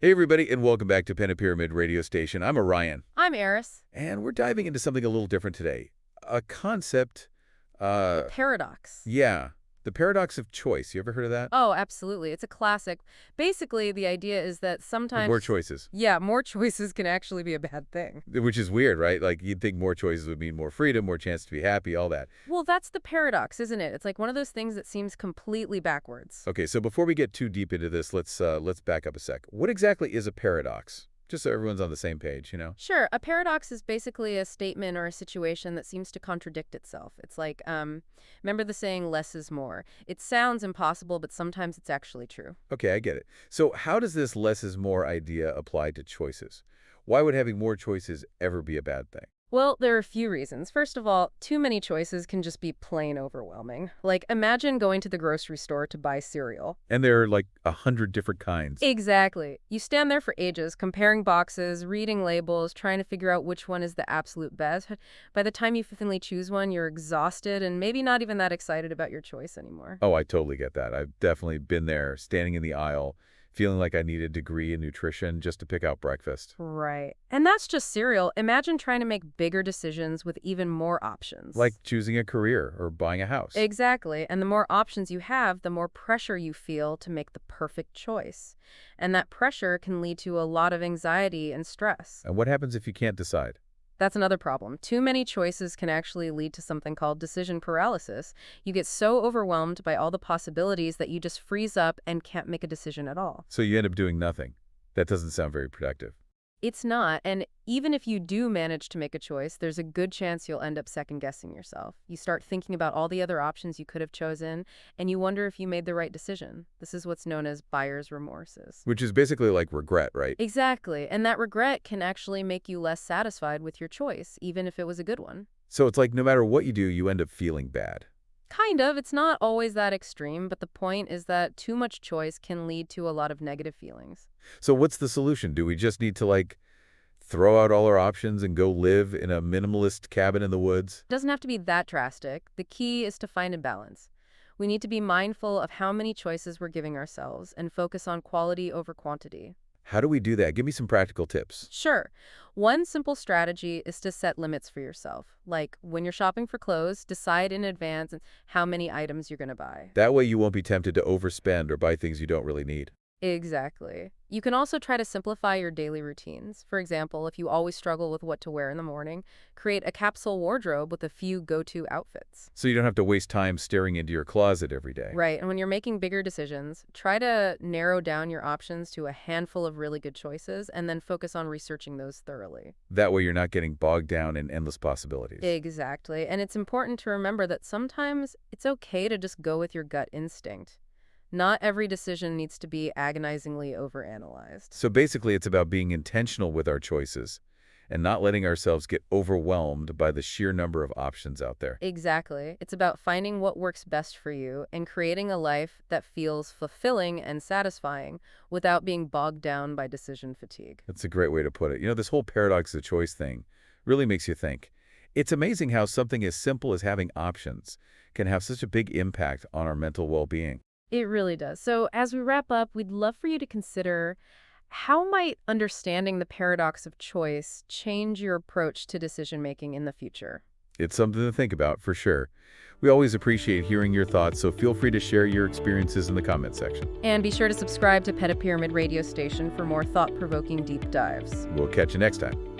Hey, everybody, and welcome back to Pyramid Radio Station. I'm Orion, I'm Eris. and we're diving into something a little different today. A concept, A paradox. yeah, the paradox of choice. You ever heard of that? Oh, absolutely. It's a classic. Basically, the idea is that Like more sometimes, choices, yeah, more choices can actually be a bad thing. which is weird, right? Like, you'd think more choices would mean more freedom, more chance to be happy, all that. Well, that's the paradox, isn't it? It's like one of those things that seems completely backwards. Okay, so before we get too deep into this, let's back up a sec. What exactly is a paradox? Just so everyone's on the same page, you know? Sure, a paradox is basically a statement or a situation that seems to contradict itself. It's like, remember the saying, less is more. It sounds impossible, but sometimes it's actually true. Okay, I get it. So how does this less is more idea apply to choices? Why would having more choices ever be a bad thing? Well, there are a few reasons. First of all, too many choices can just be plain overwhelming. Like, imagine going to the grocery store to buy cereal. And there are like 100 different kinds. Exactly. You stand there for ages, comparing boxes, reading labels, trying to figure out which one is the absolute best. By the time you finally choose one, you're exhausted and maybe not even that excited about your choice anymore. Oh, I totally get that. I've definitely been there, standing in the aisle, feeling like I need a degree in nutrition just to pick out breakfast. Right. And that's just cereal. Imagine trying to make bigger decisions with even more options. Like choosing a career or buying a house. Exactly. And the more options you have, the more pressure you feel to make the perfect choice. And that pressure can lead to a lot of anxiety and stress. And what happens if you can't decide? That's another problem. Too many choices can actually lead to something called decision paralysis. You get so overwhelmed by all the possibilities that you just freeze up and can't make a decision at all. So you end up doing nothing. That doesn't sound very productive. It's not, and even if you do manage to make a choice, there's a good chance you'll end up second-guessing yourself. You start thinking about all the other options you could have chosen, and you wonder if you made the right decision. This is what's known as buyer's remorses. Which is basically like regret, right? Exactly, and that regret can actually make you less satisfied with your choice, even if it was a good one. So it's like no matter what you do, you end up feeling bad. Kind of. It's not always that extreme, but the point is that too much choice can lead to a lot of negative feelings. So what's the solution? Do we just need to like throw out all our options and go live in a minimalist cabin in the woods? It doesn't have to be that drastic. The key is to find a balance. We need to be mindful of how many choices we're giving ourselves and focus on quality over quantity. How do we do that? Give me some practical tips. Sure. One simple strategy is to set limits for yourself. Like when you're shopping for clothes, decide in advance how many items you're going to buy. That way you won't be tempted to overspend or buy things you don't really need. Exactly. You can also try to simplify your daily routines. For example, if you always struggle with what to wear in the morning, create a capsule wardrobe with a few go-to outfits. So you don't have to waste time staring into your closet every day. Right, and when you're making bigger decisions, try to narrow down your options to a handful of really good choices and then focus on researching those thoroughly. That way you're not getting bogged down in endless possibilities. Exactly, and it's important to remember that sometimes it's okay to just go with your gut instinct. Not every decision needs to be agonizingly overanalyzed. So basically it's about being intentional with our choices and not letting ourselves get overwhelmed by the sheer number of options out there. Exactly. It's about finding what works best for you and creating a life that feels fulfilling and satisfying without being bogged down by decision fatigue. That's a great way to put it. You know, this whole paradox of choice thing really makes you think. It's amazing how something as simple as having options can have such a big impact on our mental well-being. It really does. So as we wrap up, we'd love for you to consider how might understanding the paradox of choice change your approach to decision-making in the future? It's something to think about, for sure. We always appreciate hearing your thoughts, so feel free to share your experiences in the comment section. And be sure to subscribe to Pyramid Radio Station for more thought-provoking deep dives. We'll catch you next time.